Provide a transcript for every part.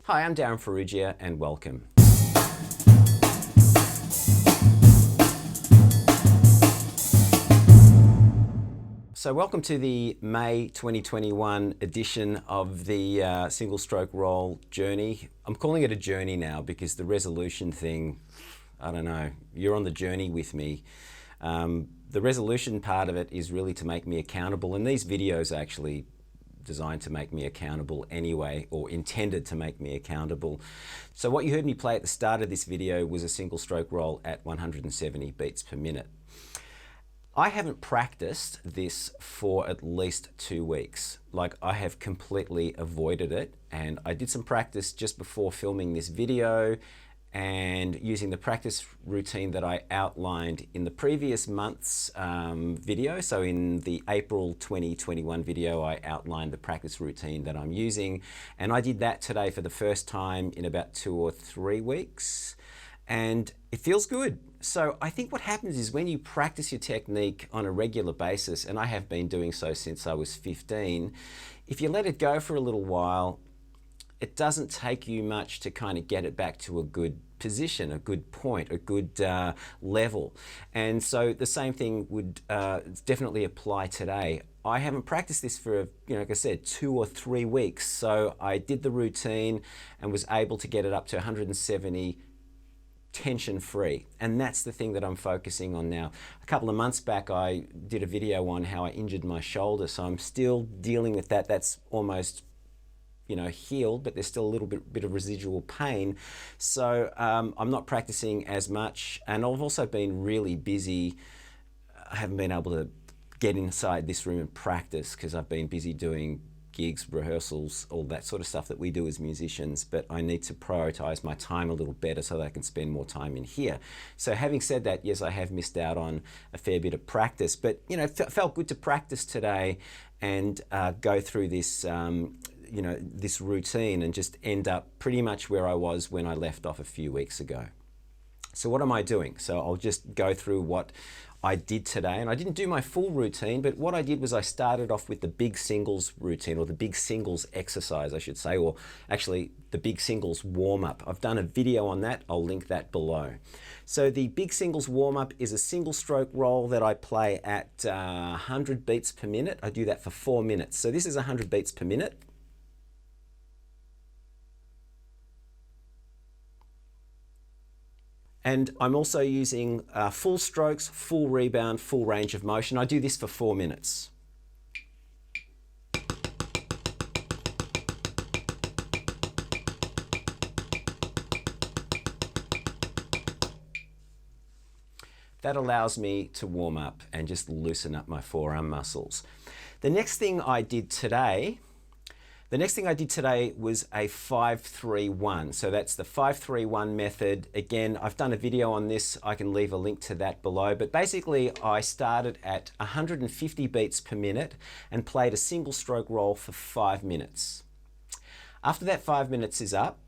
Hi, I'm Darryn Farrugia and welcome. So welcome to the May 2021 edition of the single stroke roll journey. I'm calling it a journey now because the resolution thing, I don't know, you're on the journey with me. The resolution part of it is really to make me accountable, and these videos are actually designed to make me accountable anyway, or intended to make me accountable. So what you heard me play at the start of this video was a single stroke roll at 170 beats per minute. I haven't practiced this for at least 2 weeks. Like, I have completely avoided it, and I did some practice just before filming this video and using the practice routine that I outlined in the previous month's video. So in the April 2021 video, I outlined the practice routine that I'm using, and I did that today for the first time in about 2 or 3 weeks, and it feels good. So I think what happens is when you practice your technique on a regular basis, and I have been doing so since I was 15, if you let it go for a little while, it doesn't take you much to kind of get it back to a good position, a good point, a good level. And so the same thing would definitely apply today. I haven't practiced this for, like I said, 2 or 3 weeks. So I did the routine and was able to get it up to 170 tension free. And that's the thing that I'm focusing on now. A couple of months back, I did a video on how I injured my shoulder. So I'm still dealing with that. That's almost healed, but there's still a little bit of residual pain. So I'm not practicing as much, and I've also been really busy. I haven't been able to get inside this room and practice because I've been busy doing gigs, rehearsals, all that sort of stuff that we do as musicians, but I need to prioritize my time a little better so that I can spend more time in here. So having said that, yes, I have missed out on a fair bit of practice, but it felt good to practice today and go through this this routine and just end up pretty much where I was when I left off a few weeks ago. So what am I doing? So I'll just go through what I did today, and I didn't do my full routine, but what I did was I started off with the big singles routine, or the big singles exercise, I should say, or actually the big singles warm-up. I've done a video on that, I'll link that below. So the big singles warm-up is a single stroke roll that I play at 100 beats per minute. I do that for 4 minutes. So this is 100 beats per minute. And I'm also using full strokes, full rebound, full range of motion. I do this for 4 minutes. That allows me to warm up and just loosen up my forearm muscles. The next thing I did today was a 5-3-1. So that's the 5-3-1 method. Again, I've done a video on this. I can leave a link to that below. But basically, I started at 150 beats per minute and played a single stroke roll for 5 minutes. After that 5 minutes is up,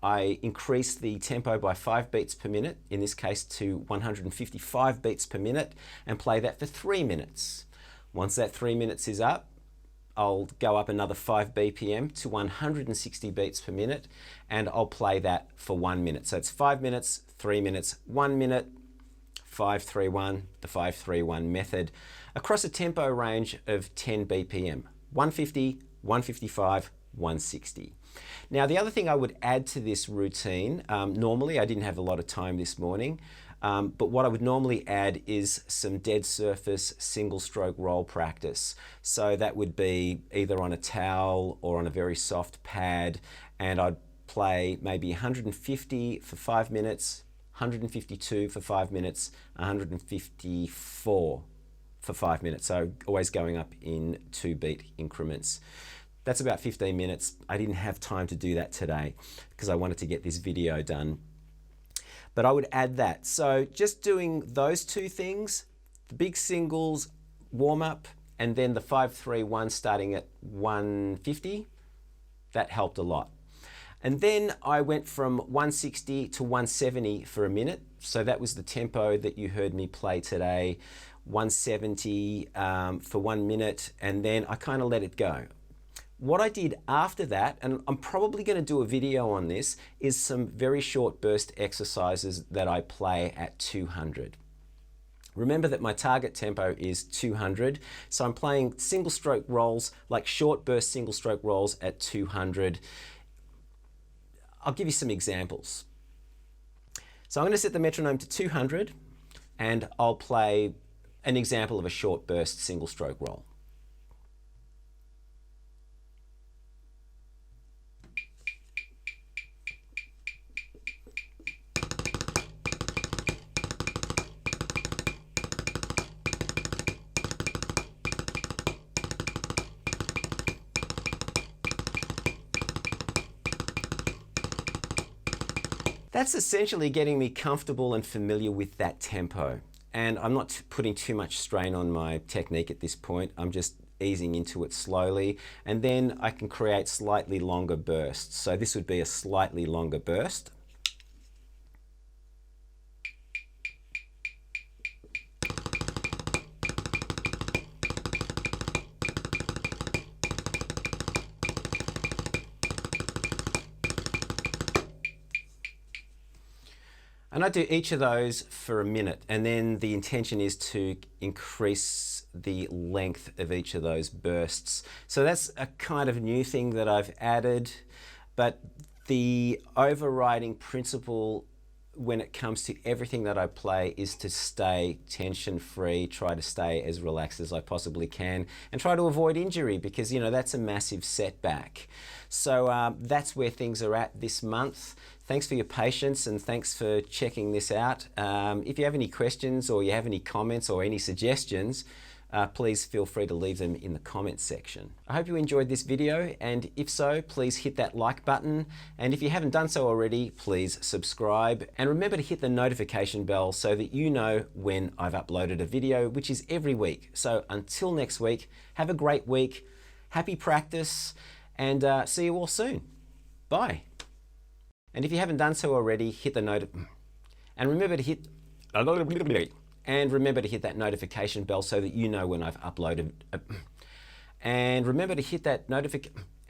I increased the tempo by 5 beats per minute, in this case to 155 beats per minute, and play that for 3 minutes. Once that 3 minutes is up, I'll go up another 5 BPM to 160 beats per minute, and I'll play that for 1 minute. So it's 5 minutes, 3 minutes, 1 minute, 5-3-1, the 5-3-1 method, across a tempo range of 10 BPM, 150, 155, 160. Now, the other thing I would add to this routine, normally I didn't have a lot of time this morning, but what I would normally add is some dead surface single stroke roll practice. So that would be either on a towel or on a very soft pad, and I'd play maybe 150 for 5 minutes, 152 for 5 minutes, 154 for 5 minutes. So always going up in 2-beat increments. That's about 15 minutes. I didn't have time to do that today because I wanted to get this video done. But I would add that. So just doing those 2 things, the big singles warm-up and then the 5-3-1 starting at 150, that helped a lot. And then I went from 160 to 170 for a minute. So that was the tempo that you heard me play today, 170 for 1 minute, and then I kind of let it go. What I did after that, and I'm probably going to do a video on this, is some very short burst exercises that I play at 200. Remember that my target tempo is 200, so I'm playing single stroke rolls, like short burst single stroke rolls at 200. I'll give you some examples. So I'm going to set the metronome to 200, and I'll play an example of a short burst single stroke roll. That's essentially getting me comfortable and familiar with that tempo. And I'm not putting too much strain on my technique at this point. I'm just easing into it slowly. And then I can create slightly longer bursts. So this would be a slightly longer burst. And I do each of those for a minute, and then the intention is to increase the length of each of those bursts. So that's a kind of new thing that I've added, but the overriding principle when it comes to everything that I play is to stay tension-free, try to stay as relaxed as I possibly can, and try to avoid injury, because, you know, that's a massive setback. So that's where things are at this month. Thanks for your patience, and thanks for checking this out. If you have any questions, or you have any comments or any suggestions, please feel free to leave them in the comments section. I hope you enjoyed this video, and if so, please hit that like button. And if you haven't done so already, please subscribe. And remember to hit the notification bell so that you know when I've uploaded a video, which is every week. So until next week, have a great week, happy practice, and see you all soon. Bye. And if you haven't done so already, hit the and remember to hit that notification bell so that you know when I've uploaded. And remember to hit that notification.